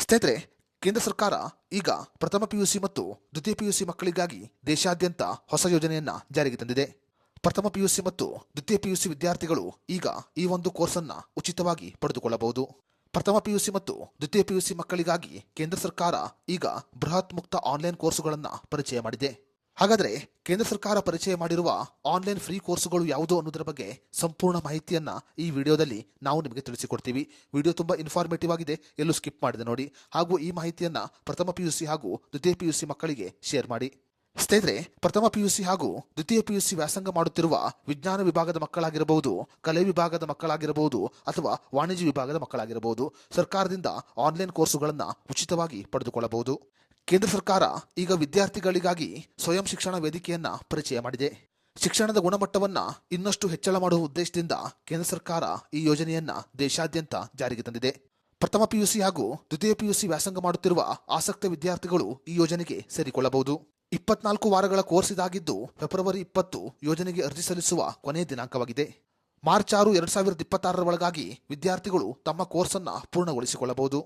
ಸ್ನೇಹಿತರೆ, ಕೇಂದ್ರ ಸರ್ಕಾರ ಈಗ ಪ್ರಥಮ ಪಿಯುಸಿ ಮತ್ತು ದ್ವಿತೀಯ ಪಿಯುಸಿ ಮಕ್ಕಳಿಗಾಗಿ ದೇಶಾದ್ಯಂತ ಹೊಸ ಯೋಜನೆಯನ್ನ ಜಾರಿಗೆ ತಂದಿದೆ. ಪ್ರಥಮ ಪಿಯುಸಿ ಮತ್ತು ದ್ವಿತೀಯ ಪಿಯುಸಿ ವಿದ್ಯಾರ್ಥಿಗಳು ಈಗ ಈ ಒಂದು ಕೋರ್ಸ್ ಅನ್ನ ಉಚಿತವಾಗಿ ಪಡೆದುಕೊಳ್ಳಬಹುದು. ಪ್ರಥಮ ಪಿಯುಸಿ ಮತ್ತು ದ್ವಿತೀಯ ಪಿಯುಸಿ ಮಕ್ಕಳಿಗಾಗಿ ಕೇಂದ್ರ ಸರ್ಕಾರ ಈಗ ಬೃಹತ್ ಮುಕ್ತ ಆನ್ಲೈನ್ ಕೋರ್ಸುಗಳನ್ನು ಪರಿಚಯ ಮಾಡಿದೆ. ಹಾಗಾದರೆ ಕೇಂದ್ರ ಸರ್ಕಾರ ಪರಿಚಯ ಮಾಡಿರುವ ಆನ್ಲೈನ್ ಫ್ರೀ ಕೋರ್ಸುಗಳು ಯಾವುದು ಅನ್ನೋದರ ಬಗ್ಗೆ ಸಂಪೂರ್ಣ ಮಾಹಿತಿಯನ್ನ ಈ ವಿಡಿಯೋದಲ್ಲಿ ನಾವು ನಿಮಗೆ ತಿಳಿಸಿಕೊಡ್ತೀವಿ. ವಿಡಿಯೋ ತುಂಬಾ ಇನ್ಫಾರ್ಮೇಟಿವ್ ಆಗಿದೆ, ಎಲ್ಲೂ ಸ್ಕಿಪ್ ಮಾಡದೆ ನೋಡಿ. ಹಾಗೂ ಈ ಮಾಹಿತಿಯನ್ನ ಪ್ರಥಮ ಪಿಯುಸಿ ಹಾಗೂ ದ್ವಿತೀಯ ಪಿಯುಸಿ ಮಕ್ಕಳಿಗೆ ಶೇರ್ ಮಾಡಿ. ಸ್ನೇಹಿತರೆ, ಪ್ರಥಮ ಪಿಯುಸಿ ಹಾಗೂ ದ್ವಿತೀಯ ಪಿಯುಸಿ ವ್ಯಾಸಂಗ ಮಾಡುತ್ತಿರುವ ವಿಜ್ಞಾನ ವಿಭಾಗದ ಮಕ್ಕಳಾಗಿರಬಹುದು, ಕಲೆ ವಿಭಾಗದ ಮಕ್ಕಳಾಗಿರಬಹುದು ಅಥವಾ ವಾಣಿಜ್ಯ ವಿಭಾಗದ ಮಕ್ಕಳಾಗಿರಬಹುದು, ಸರ್ಕಾರದಿಂದ ಆನ್ಲೈನ್ ಕೋರ್ಸುಗಳನ್ನು ಉಚಿತವಾಗಿ ಪಡೆದುಕೊಳ್ಳಬಹುದು. ಕೇಂದ್ರ ಸರ್ಕಾರ ಈಗ ವಿದ್ಯಾರ್ಥಿಗಳಿಗಾಗಿ ಸ್ವಯಂ ಶಿಕ್ಷಣ ವೇದಿಕೆಯನ್ನ ಪರಿಚಯ ಮಾಡಿದೆ. ಶಿಕ್ಷಣದ ಗುಣಮಟ್ಟವನ್ನ ಇನ್ನಷ್ಟು ಹೆಚ್ಚಳ ಮಾಡುವ ಉದ್ದೇಶದಿಂದ ಕೇಂದ್ರ ಸರ್ಕಾರ ಈ ಯೋಜನೆಯನ್ನ ದೇಶಾದ್ಯಂತ ಜಾರಿಗೆ ತಂದಿದೆ. ಪ್ರಥಮ ಪಿಯುಸಿ ಹಾಗೂ ದ್ವಿತೀಯ ಪಿಯುಸಿ ವ್ಯಾಸಂಗ ಮಾಡುತ್ತಿರುವ ಆಸಕ್ತ ವಿದ್ಯಾರ್ಥಿಗಳು ಈ ಯೋಜನೆಗೆ ಸೇರಿಕೊಳ್ಳಬಹುದು. 24 ವಾರಗಳ ಕೋರ್ಸ್ ಇದಾಗಿದ್ದು ಫೆಬ್ರವರಿ 20 ಯೋಜನೆಗೆ ಅರ್ಜಿ ಸಲ್ಲಿಸುವ ಕೊನೆಯ ದಿನಾಂಕವಾಗಿದೆ. ಮಾರ್ಚ್ 6, 2026 ಒಳಗಾಗಿ ವಿದ್ಯಾರ್ಥಿಗಳು ತಮ್ಮ ಕೋರ್ಸ್ ಅನ್ನ ಪೂರ್ಣಗೊಳಿಸಿಕೊಳ್ಳಬಹುದು.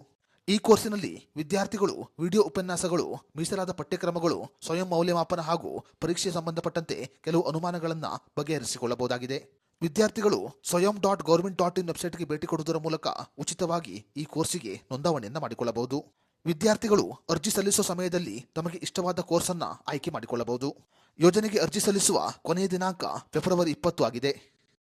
ಈ ಕೋರ್ಸಿನಲ್ಲಿ ವಿದ್ಯಾರ್ಥಿಗಳು ವಿಡಿಯೋ ಉಪನ್ಯಾಸಗಳು, ಮೀಸಲಾದ ಪಠ್ಯಕ್ರಮಗಳು, ಸ್ವಯಂ ಮೌಲ್ಯಮಾಪನ ಹಾಗೂ ಪರೀಕ್ಷೆ ಸಂಬಂಧಪಟ್ಟಂತೆ ಕೆಲವು ಅನುಮಾನಗಳನ್ನು ಬಗೆಹರಿಸಿಕೊಳ್ಳಬಹುದಾಗಿದೆ. ವಿದ್ಯಾರ್ಥಿಗಳು swayam.government.in ವೆಬ್ಸೈಟ್ಗೆ ಭೇಟಿ ಕೊಡುವುದರ ಮೂಲಕ ಉಚಿತವಾಗಿ ಈ ಕೋರ್ಸಿಗೆ ನೋಂದಣಿಯನ್ನು ಮಾಡಿಕೊಳ್ಳಬಹುದು. ವಿದ್ಯಾರ್ಥಿಗಳು ಅರ್ಜಿ ಸಲ್ಲಿಸುವ ಸಮಯದಲ್ಲಿ ತಮಗೆ ಇಷ್ಟವಾದ ಕೋರ್ಸ್ ಅನ್ನ ಆಯ್ಕೆ ಮಾಡಿಕೊಳ್ಳಬಹುದು. ಯೋಜನೆಗೆ ಅರ್ಜಿ ಸಲ್ಲಿಸುವ ಕೊನೆಯ ದಿನಾಂಕ ಫೆಬ್ರವರಿ 20 ಆಗಿದೆ.